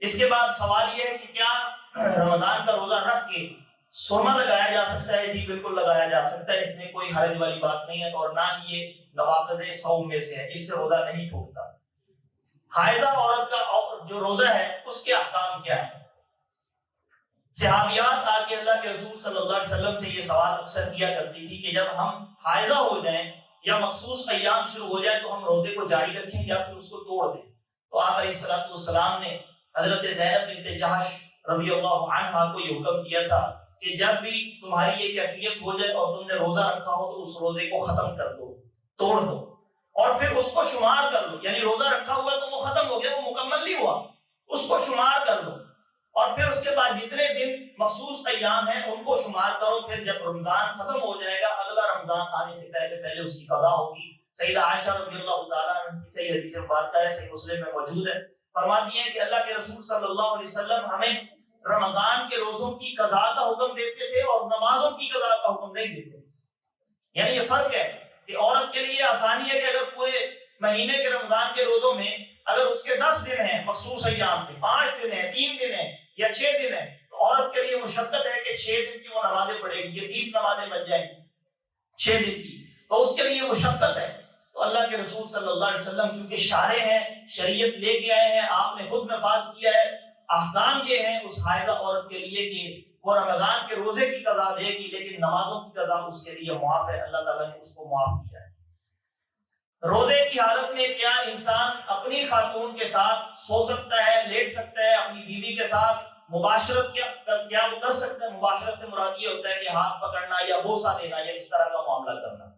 Speaker 1: اس کے بعد سوال یہ ہے کہ کیا رمضان کا روزہ رکھ کے سرما لگایا جا سکتا ہے؟ جی بالکل لگایا جا سکتا ہے، اس میں کوئی حرج والی بات نہیں ہے اور نہ ہی یہ نواقض صوم میں سے ہے، اس سے روزہ نہیں ٹوٹتا. حائضہ عورت کا جو روزہ ہے اس کے احکام کیا ہیں؟ صحابیات آ کے اللہ کے رسول صلی اللہ علیہ وسلم سے یہ سوال اکثر کیا کرتی تھی کہ جب ہم حائضہ ہو جائیں یا مخصوص ایام شروع ہو جائیں تو ہم روزے کو جاری رکھیں یا پھر اس کو توڑ دیں. تو آپ علیہ الصلوۃ والسلام نے حضرت زینب بنت جحش رضی اللہ عنہا کو یہ حکم کیا تھا کہ جب بھی تمہاری یہ کیفیت ہو جائے اور تم نے روزہ رکھا ہو تو اس روزے کو ختم کر دو، توڑ دو اور پھر اس کو شمار کر لو. یعنی روزہ رکھا ہوا تو وہ ختم ہو گیا، وہ مکمل نہیں ہوا، اس کو شمار کر لو اور پھر اس کے بعد جتنے دن مخصوص ایام ہیں ان کو شمار کرو. پھر جب رمضان ختم ہو جائے گا اگلا رمضان آنے سے پہلے اس کی قضا ہوگی. سیدہ عائشہ رضی اللہ تعالیٰ عنہ کی صحیح حدیث مبارکہ ہے، صحیح مسلم میں موجود ہے، فرماتی ہیں کہ اللہ کے رسول صلی اللہ علیہ وسلم ہمیں رمضان کے روزوں کی قضا کا حکم دیتے تھے اور نمازوں کی قضا کا حکم نہیں دیتے. یعنی یہ فرق ہے کہ عورت کے لیے آسانی ہے کہ اگر پورے مہینے کے رمضان کے روزوں میں اگر اس کے 10 دن ہیں مخصوص ایام کے، 5 دن ہیں، 3 دن ہیں یا 6 دن ہیں، تو عورت کے لیے مشقت ہے کہ 6 دن کی وہ نمازیں پڑھے گی، یہ 30 نمازیں بن جائیں گی 6 دن کی، تو اس کے لیے مشقت ہے. تو اللہ کے رسول صلی اللہ علیہ وسلم کیونکہ شارع ہیں، شریعت لے کے آئے ہیں، آپ نے خود نفاذ کیا ہے، احکام یہ ہیں اس حائضہ عورت کے لیے کہ وہ رمضان کے روزے کی قضا دے گی لیکن نمازوں کی قضا اس کے لیے معاف ہے. اللہ تعالیٰ نے اس کو معاف کیا ہے. روزے کی حالت میں کیا انسان اپنی خاتون کے ساتھ سو سکتا ہے، لیٹ سکتا ہے، اپنی بیوی کے ساتھ مباشرت کیا وہ کر سکتا ہے؟ مباشرت سے مراد یہ ہوتا ہے کہ ہاتھ پکڑنا یا بوسہ دینا یا اس طرح کا معاملہ کرنا.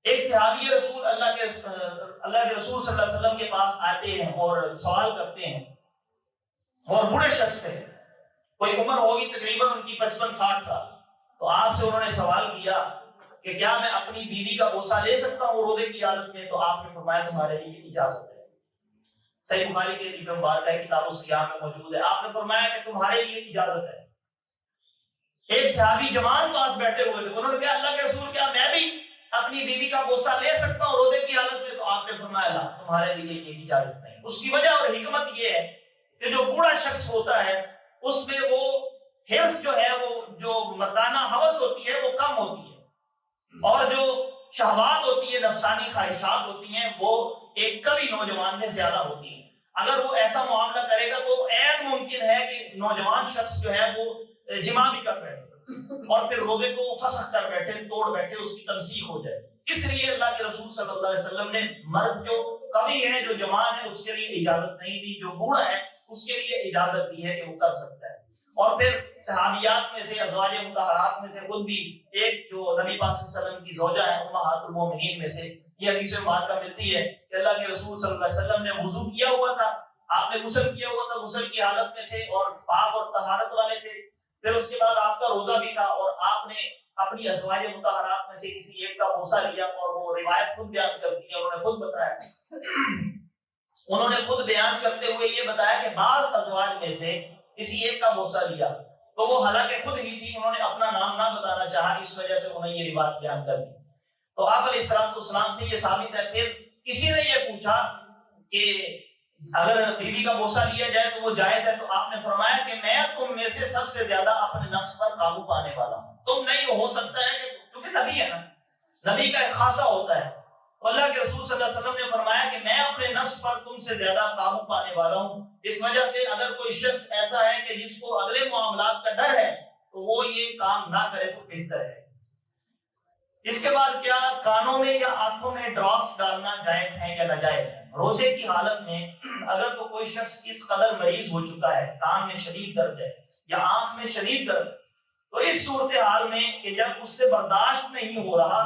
Speaker 1: ایک صحابی رسول اللہ کے رسول صلی اللہ علیہ وسلم کے پاس آتے ہیں اور سوال کرتے ہیں، اور بوڑھے شخص تھے، کوئی عمر ہوگی تقریباً ان کی 55-60 سال. تو آپ سے انہوں نے سوال کیا کہ کیا میں اپنی بیوی کا بوسہ لے سکتا ہوں روزے کی حالت میں؟ تو آپ نے فرمایا تمہارے لیے اجازت ہے. صحیح بخاری کے حدیث مبارکہ ہے، کتاب الصیام میں موجود ہے. آپ نے فرمایا کہ تمہارے لیے اجازت ہے. ایک صحابی جوان پاس بیٹھے ہوئے تھے، انہوں نے کہا اللہ کے رسول کیا میں بھی اپنی بیوی کا بوسہ لے سکتا ہوں روزے کی حالت میں؟ تو آپ نے فرمایا لا، تمہارے لیے یہ اجازت نہیں. اس کی وجہ اور حکمت یہ ہے کہ جو بوڑھا شخص ہوتا ہے اس میں وہ حرص جو ہے، وہ جو مردانہ ہوس ہوتی ہے وہ کم ہوتی ہے، اور جو شہوات ہوتی ہے، نفسانی خواہشات ہوتی ہیں، وہ ایک کبھی نوجوان میں زیادہ ہوتی ہیں. اگر وہ ایسا معاملہ کرے گا تو عین ممکن ہے کہ نوجوان شخص جو ہے وہ جمع بھی کر بیٹھے اور پھر روزے کو فسخ کر بیٹھے، توڑ بیٹھے، اس کی تنسیخ ہو جائے. اس لیے اللہ کے رسول صلی اللہ علیہ وسلم نے مرد جو قوی ہے، جو جوان ہے، اس کے لیے اجازت نہیں دی، جو بوڑھا ہے اس کے لیے اجازت دی ہے کہ وہ کر سکتا ہے. اور پھر صحابیات میں سے، ازواج مطہرات میں سے خود بھی ایک جو نبی پاک صلی اللہ علیہ وسلم کی زوجہ ہے امہات المومنین میں سے یہ حدیث مبارکہ ملتی ہے کہ اللہ کے رسول صلی اللہ علیہ وسلم نے وضو کیا ہوا تھا، آپ نے غسل کیا ہوا تھا، غسل کی حالت میں تھے اور پاک اور طہارت والے تھے. پھر اس کے بعد آپ کا روزہ بھی تھا اور آپ نے اپنی ازواج مطہرات میں سے کسی ایک کا بوسہ لیا، اور وہ روایت خود بیان کرتی ہے، انہوں نے خود بتایا انہوں نے خود بیان کرتے ہوئے یہ بتایا کہ بعض ازواج میں سے کسی ایک کا بوسہ لیا تو وہ حالانکہ خود ہی تھی، انہوں نے اپنا نام نہ بتانا چاہا، اس وجہ سے انہیں یہ روایت بیان کر دی. تو آپ علیہ السلام سے یہ ثابت ہے. پھر کسی نے یہ پوچھا کہ اگر بیوی کا بوسہ لیا جائے تو وہ جائز ہے؟ تو آپ نے فرمایا کہ میں تم میں سے سب سے زیادہ اپنے نفس پر قابو پانے والا ہوں. تم نہیں ہو سکتا ہے کہ کیونکہ نبی ہے نا، نبی کا ایک خاصہ ہوتا ہے اللہ کے رسول صلی اللہ علیہ وسلم نے فرمایا کہ میں اپنے نفس پر تم سے زیادہ قابو پانے والا ہوں، اس وجہ سے اگر کوئی شخص ایسا ہے کہ جس کو اگلے معاملات کا ڈر ہے تو وہ یہ کام نہ کرے تو بہتر ہے۔ اس کے بعد کیا کانوں میں یا آنکھوں میں ڈراپس ڈالنا جائز ہے یا ناجائز ہے؟ روزے کی حالت میں اگر تو کوئی شخص اس قدر مریض ہو چکا ہے، کان میں شدید درد ہے یا آنکھ میں شدید درد، تو اس صورتحال میں کہ جب اس سے برداشت نہیں ہو رہا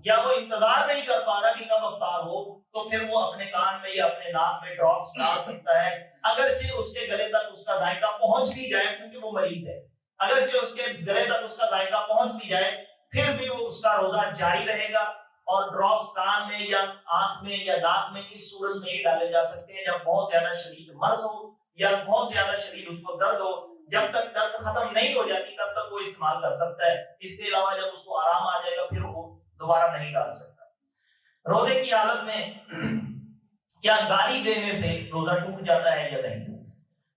Speaker 1: یا وہ انتظار نہیں کر پا رہا کہ کب افطار ہو، تو پھر وہ اپنے کان میں یا اپنے ناک میں ڈراپس ڈال سکتا ہے، اگرچہ اس کے گلے تک اس کا ذائقہ پہنچ بھی جائے، کیونکہ وہ مریض ہے، اگرچہ اس کے گلے تک اس کا ذائقہ پہنچ بھی جائے پھر بھی وہ اس کا روزہ جاری رہے گا۔ اور ڈراپس کان میں یا آنکھ میں یا ناک میں اس صورت میں ہی ڈالے جا سکتے ہیں جب بہت زیادہ شدید مرض ہو یا بہت زیادہ شدید اس کو درد ہو، جب تک درد ختم نہیں ہو جاتی تب تک وہ استعمال کر سکتا ہے، اس کے علاوہ جب اس کو آرام آ جائے گا پھر وہ دوبارہ نہیں ڈال سکتا۔ روزے کی حالت میں کیا گالی دینے سے روزہ ٹوٹ جاتا ہے یا نہیں؟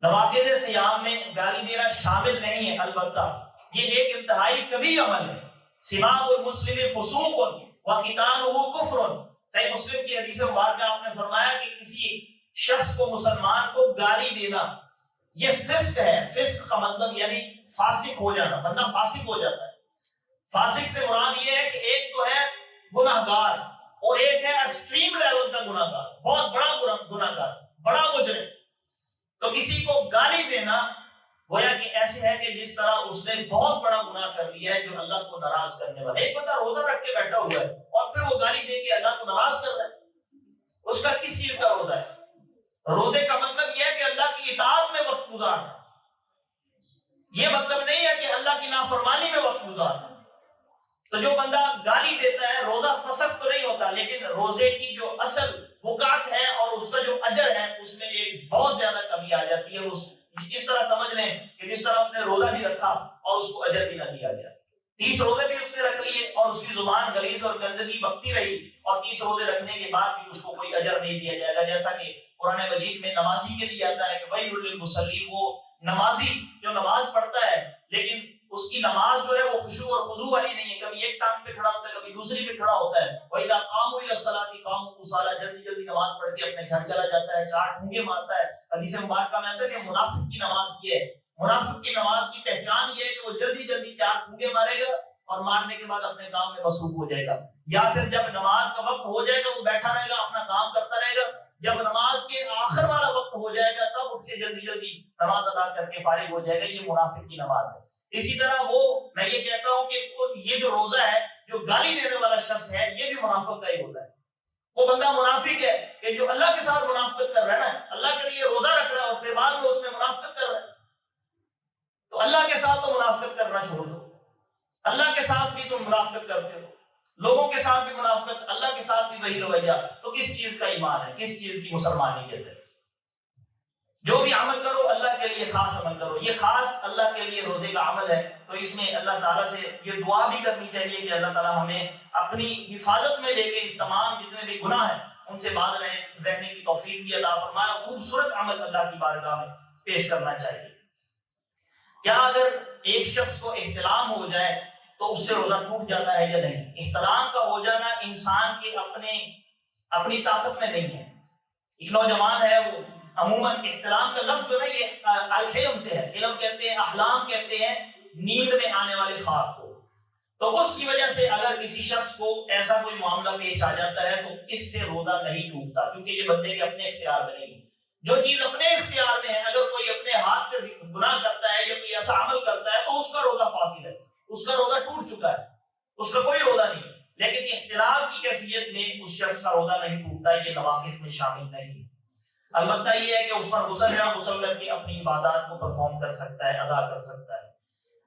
Speaker 1: نواقض صیام میں گالی دینا شامل نہیں ہے، البتہ یہ ایک انتہائی کبھی عمل ہے۔ سباب المسلم فسوق وقتالہ کفر، صحیح مسلم کی حدیث مبارکہ آپ نے فرمایا کہ کسی شخص کو، مسلمان کو گالی دینا یہ فسق ہے۔ فسق کا مطلب یعنی فاسق ہو جانا، بندہ فاسق ہو جاتا ہے۔ فاسق سے مراد یہ ہے کہ ایک تو ہے گناہگار اور ایک ہے ایکسٹریم لیول کا گناہگار، بہت بڑا گناہگار، بڑا مجرم۔ تو کسی کو گالی دینا گویا کہ ایسے ہے کہ جس طرح اس نے بہت بڑا گناہ کر لیا ہے جو اللہ کو ناراض کرنے والا ہے۔ ایک بندہ روزہ رکھ کے بیٹھا ہوا ہے اور پھر وہ گالی دے کے اللہ کو ناراض کر رہا ہے، اس کا کس چیز کا روزہ ہے؟ روزے کا مطلب یہ ہے کہ اللہ کی اطاعت میں وقت گزارنا، یہ مطلب نہیں ہے کہ اللہ کی نافرمانی میں وقت گزارنا۔ تو جو بندہ گالی دیتا ہے روزہ فسق تو نہیں ہوتا، لیکن روزے کی جو اصل وقعت ہے اور اس کا جو اجر ہے اس میں ایک بہت زیادہ کمی آ جاتی ہے۔ اس طرح سمجھ لیں کہ جس طرح اس نے روزہ بھی رکھا اور اس کو اجر بھی نہ دیا گیا، 30 روزے بھی اس نے رکھ لیے اور اس کی زبان غلیظ اور گندگی بکتی رہی اور 30 روزے رکھنے کے بعد بھی اس کو کوئی اجر نہیں دیا جائے گا، جیسا کہ قرآن مجید میں نمازی کے لیے آتا ہے کہ ویل للمصلین، وہ نمازی جو نماز پڑھتا ہے لیکن اس کی نماز جو ہے وہ خشوع اور خضوع والی نہیں ہے، کبھی ایک ٹانگ پہ کھڑا ہوتا ہے کبھی دوسری پہ کھڑا ہوتا ہے۔ وَإِذَا قَامُوا إِلَى الصَّلَاةِ قَامُوا كُسَالَىٰ، جلدی جلدی نماز پڑھ کے اپنے گھر چلا جاتا ہے، 4 ٹھونگے مارتا ہے۔ حدیث مبارکہ میں آتا ہے کہ منافق کی نماز یہ ہے، منافق کی نماز کی پہچان یہ ہے کہ وہ جلدی جلدی 4 ٹھونگے مارے گا اور مارنے کے بعد اپنے کام میں مصروف ہو جائے گا، یا پھر جب نماز کا وقت ہو جائے گا وہ بیٹھا رہے گا اپنا کام کرتا رہے گا، جب نماز کے آخر والا وقت ہو جائے گا تب اٹھ کے جلدی جلدی نماز ادا کر کے فارغ ہو جائے گا۔ یہ منافق کی نماز ہے۔ اسی طرح وہ میں یہ کہتا ہوں کہ یہ جو روزہ ہے جو گالی دینے والا شخص ہے یہ بھی منافق کا ہی ہوتا ہے۔ وہ بندہ منافق ہے کہ جو اللہ کے ساتھ منافقت کر رہا ہے، اللہ کے لیے روزہ رکھ رہا ہے اور پھر بعد میں اس میں منافقت کر رہا ہے، تو اللہ کے ساتھ تو منافقت کرنا چھوڑ دو۔ اللہ کے ساتھ بھی تم منافقت کرتے ہو، لوگوں کے ساتھ بھی منافقت، اللہ کے ساتھ بھی وہی رویہ، تو کس چیز کا ایمان ہے، کس چیز کی مسلمانیت ہے؟ جو بھی عمل کرو اللہ کے لیے خاص عمل کرو، یہ خاص اللہ کے لیے روزے کا عمل ہے، تو اس میں اللہ تعالیٰ سے یہ دعا بھی کرنی چاہیے کہ اللہ تعالیٰ ہمیں اپنی حفاظت میں لے کے تمام جتنے بھی گناہ ہیں ان سے باز رہنے کی توفیق بھی عطا فرمائے۔ خوبصورت عمل اللہ کی بارگاہ میں پیش کرنا چاہیے۔ کیا اگر ایک شخص کو احتلام ہو جائے تو اس سے روزہ ٹوٹ جاتا ہے یا نہیں؟ احتلام کا ہو جانا انسان کے اپنی طاقت میں نہیں ہے۔ ایک نوجوان ہے، وہ عموماً احتلام کا لفظ جو ہے یہ الحلم سے ہے، علم کہتے ہیں، احلام کہتے ہیں نیند میں آنے والے خواب کو، تو اس کی وجہ سے اگر کسی شخص کو ایسا کوئی معاملہ پیش آ جاتا ہے تو اس سے روزہ نہیں ٹوٹتا، کیونکہ یہ بندے کے اپنے اختیار میں نہیں ہے۔ جو چیز اپنے اختیار میں ہے، اگر کوئی اپنے ہاتھ سے گناہ کرتا ہے یا کوئی ایسا عمل کرتا ہے تو اس کا روزہ فاسد ہے، اس کا روزہ ٹوٹ چکا ہے، اس کا کوئی روزہ نہیں ہے۔ لیکن احتلام کی کیفیت میں اس شخص کا روزہ نہیں ٹوٹتا، یہ نواقص میں شامل نہیں ہے۔ البتہ یہ ہے کہ اس پر غسل یا غسل کر کے اپنی عبادات کو پرفارم کر سکتا ہے، ادا کر سکتا ہے۔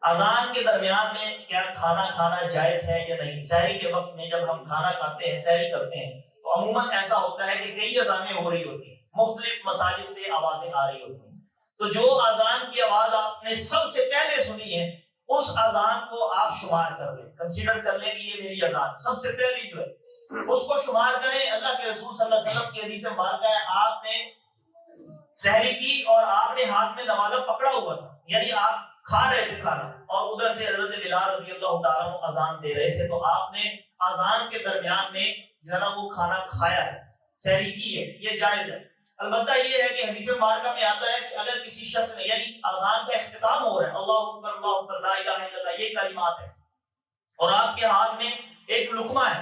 Speaker 1: اذان کے درمیان میں کیا کھانا کھانا جائز ہے یا نہیں؟ سحری کے وقت میں جب ہم کھانا کھاتے ہیں، سحری کرتے ہیں، تو عموماً ایسا ہوتا ہے کہ کئی اذانیں ہو رہی ہوتی ہیں، مختلف مساجد سے آوازیں آ رہی ہوتی ہیں، تو جو اذان کی آواز آپ نے سب سے پہلے سنی ہے اس اذان کو آپ شمار کر لیں، کنسیڈر کر لیں کہ یہ میری اذان سب سے پہلی جو ہے اس کو شمار کریں۔ اللہ کے رسول صلی اللہ علیہ وسلم کی حدیث مبارکہ ہے، آپ نے سحری کی اور آپ نے ہاتھ میں نوالہ پکڑا ہوا تھا، یعنی آپ کھا رہے تھے کھانا اور ادھر سے حضرت بلال رضی اللہ تعالیٰ عنہ اذان دے رہے تھے، تو آپ نے اذان کے درمیان میں جناب وہ کھانا کھایا ہے، سحری کی ہے، یہ جائز ہے۔ البتہ یہ ہے کہ حدیث مبارکہ میں آتا ہے کہ اگر کسی شخص نے، یعنی اذان کا اختتام ہو رہا ہے، اللہ اکبر اللہ اکبر لا الہ الا اللہ، یہ کلمات ہیں، اور آپ کے ہاتھ میں ایک لقمہ ہے،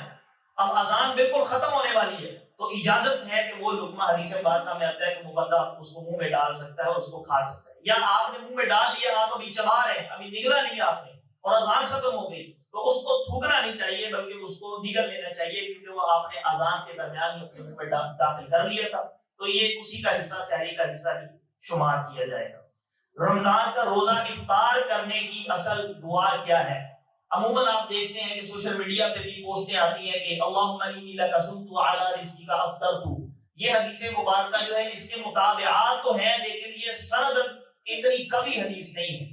Speaker 1: اب اذان بالکل ختم ہونے والی ہے، تو اجازت ہے کہ وہ لقمہ، حدیث مبارکہ میں آتا ہے کہ وہ بندہ اس کو منہ میں ڈال سکتا ہے اور اس کو کھا سکتا ہے، یا آپ نے منہ میں ڈال لیا، آپ ابھی چبا رہے ہیں، ابھی نگلا نہیں آپ نے، اور اذان ختم ہو گئی، تو اس کو تھوکنا نہیں چاہیے بلکہ اس کو نگل لینا چاہیے، کیونکہ وہ آپ نے اذان کے درمیان ہی اپنے منہ میں داخل کر لیا تھا، تو یہ اسی کا حصہ، سحری کا حصہ ہی شمار کیا جائے گا۔ رمضان کا روزہ افطار کرنے کی اصل دعا کیا ہے؟ عموماً آپ دیکھتے ہیں کہ سوشل میڈیا پہ بھی پوسٹیں آتی ہیں کہ اللہم انی لک صمت علی رزقک افطرت، یہ حدیث مبارکہ جو ہے اس کے مطابعات تو ہیں لیکن یہ سند اتنی قوی حدیث نہیں ہے،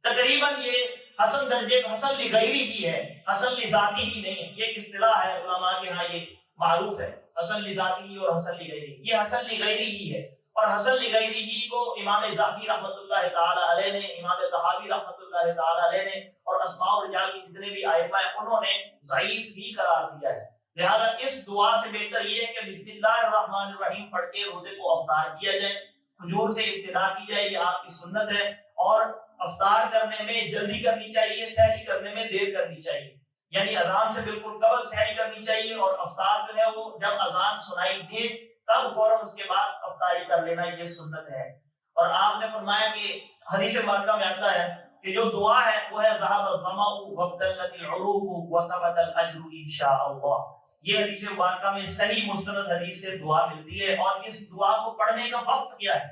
Speaker 1: تقریباً یہ حسن درجے حسن لغیری ہی ہے، حسن لذاتی ہی نہیں ہے، یہ ایک اصطلاح ہے علماء کے ہاں، یہ معروف ہے، حسن لذاتی اور حسن لغیری، یہ حسن لغیری ہی ہے، اور حسن لغیری ہی کو امام ذہبی رحمۃ اللہ تعالی علیہ نے، امام طحاوی رحمۃ اللہ تعالی علیہ نے، اور اسماء و رجال کے جتنے بھی ائمہ ہیں انہوں نے ضعیف ہی قرار دیا ہے، لہذا اس دعا سے بہتر یہ ہے کہ بسم اللہ الرحمن الرحیم پڑھ کے روزے کو افطار کیا جائے، کھجور سے ابتدا کی جائے، یہ آپ کی سنت ہے، اور افطار کرنے میں جلدی کرنی چاہیے، سحری کرنے میں دیر کرنی چاہیے، یعنی اذان سے بالکل قبل سحری کرنی چاہیے، اور افطار جو ہے وہ جب اذان سنائی دے تب فوراً اس کے بعد افطاری کر لینا، یہ سنت ہے۔ اور آپ نے فرمایا کہ حدیث مبارکہ میں آتا ہے کہ جو دعا ہے وہ ہے ذهب الظمأ وابتلت العروق وثبت الاجر انشاء اللہ، یہ حدیث مبارکہ میں صحیح مستند حدیث سے دعا ملتی ہے، اور اس دعا کو پڑھنے کا وقت کیا ہے؟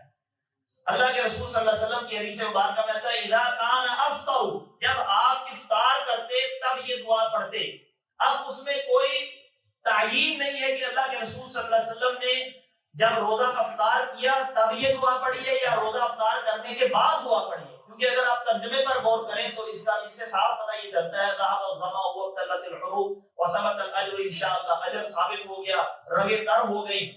Speaker 1: اللہ کے رسول صلی اللہ علیہ وسلم کی حدیث مبارکہ میں آتا ہے اذا کان افطر، جب آپ افطار کرتے تب یہ دعا پڑھتے۔ اب اس میں کوئی تعیین نہیں ہے کہ اللہ کے رسول صلی اللہ علیہ وسلم نے جب روزہ افطار کیا تب یہ دعا پڑھی ہے یا روزہ افطار کرنے کے بعد دعا پڑھی ہے، کیونکہ اگر آپ ترجمے پر غور کریں تو اس سے صاف پتہ یہ چلتا ہے ذهب الظمأ وابتلت العروق وثبت الاجر انشاءاللہ، اجر ثابت ہو گیا، رگیں تر ہو گئی،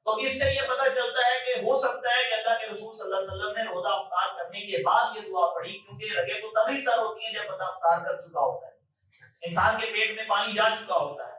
Speaker 1: تو اس سے یہ پتہ چلتا ہے کہ ہو سکتا ہے کہ اللہ کے رسول صلی اللہ علیہ وسلم نے روزہ افطار کرنے کے بعد یہ دعا پڑھی، کیونکہ رگیں تو تبھی تر ہوتی ہیں جب بندہ افطار کر چکا ہوتا ہے، انسان کے پیٹ میں پانی جا چکا ہوتا ہے،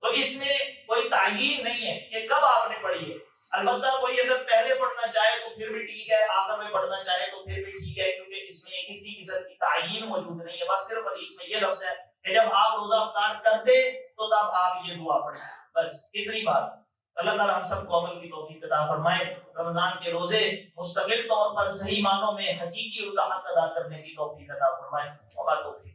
Speaker 1: تو اس میں کوئی تعیین نہیں ہے کہ کب آپ نے پڑھی ہے۔ البتہ کوئی اگر پہلے پڑھنا چاہے تو پھر بھی ٹھیک ہے، آخر میں پڑھنا چاہے تو پھر بھی ٹھیک ہے، کیونکہ اس میں کسی قسم کی تعیین موجود نہیں ہے، بس صرف حدیث میں یہ لفظ ہے کہ جب آپ روزہ افطار کرتے تو تب آپ یہ دعا پڑھیں، بس اتنی بات۔ اللہ تعالیٰ ہم سب کو عمل کی توفیق عطا فرمائے، رمضان کے روزے مستقل طور پر صحیح معنوں میں حقیقی اور حق ادا کرنے کی توفیق عطا فرمائے، وما توفیق